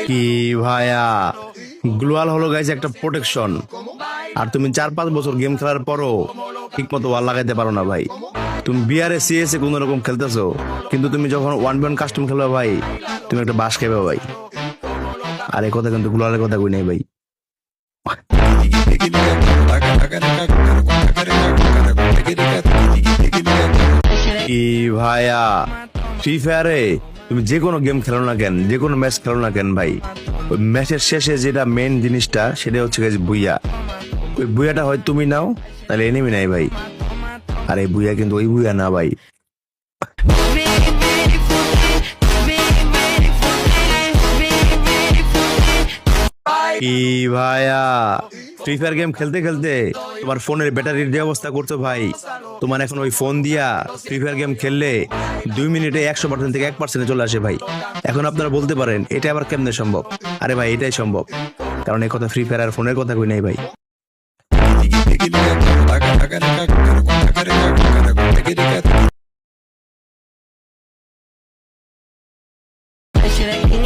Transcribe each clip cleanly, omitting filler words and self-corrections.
কি ভাইয়া, গ্লোয়াল হলো গাইছে একটা প্রোটেকশন। আর তুমি 4-5 বছর গেম খেলার পরও ঠিক মতো ওয়াল লাগাইতে পারো না ভাই। তুমি বিআরএ সিএসএ কোন রকম খেলতেছো, কিন্তু তুমি যখন 1v1 কাস্টম খেলবা ভাই, তুমি একটা বাস খাইবা ভাই। আর এই কথা কিন্তু গ্লোয়ালের কথা কই নাই ভাই। কি ভাইয়া, ফ্রি ফায়ারে তুমি যে কোনো গেম খেলো না কেন, যে কোনো ম্যাচ খেলো না কেন ভাই, ওই ম্যাচের শেষে যেটা মেন জিনিসটা সেটা হচ্ছে গেছে বুইয়া। ওই বুইয়াটা হয় তুমি নাও, তাহলে এনিমি নাই ভাই। আর এই বুইয়া কিন্তু ওই বুইয়া না ভাই। কি ভাইয়া, ফ্রি ফায়ার গেম খেলতে খেলতে তোমার ফোনের ব্যাটারির যে অবস্থা করছো ভাই, তোমার এখন ওই ফোন দিয়া ফ্রি ফায়ার গেম খেললে 2 মিনিটে 100% থেকে 1% চলে আসে ভাই। এখন আপনারা বলতে পারেন এটা আবার কেমনে সম্ভব? আরে ভাই এটাই সম্ভব, কারণ এই কথা ফ্রি ফায়ার আর ফোনের কথা কই নাই ভাই।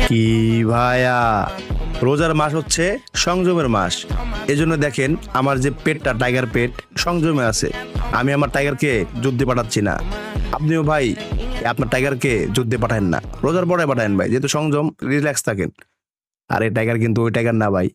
কি ভাইয়া, রোজার মাস হচ্ছে সংযমের মাস। এজন্য দেখেন আমার যে পেটটা, টাইগার পেট, সংযমে আছে। আমি আমার টাইগারকে যুদ্ধে পাঠাচ্ছি না। আপনিও ভাই আপনার টাইগারকে যুদ্ধে পাঠান না, রোজার পরে পাঠান ভাই, যেহেতু সংযম, রিল্যাক্স থাকেন। আর এই টাইগার কিন্তু ওই টাইগার না ভাই।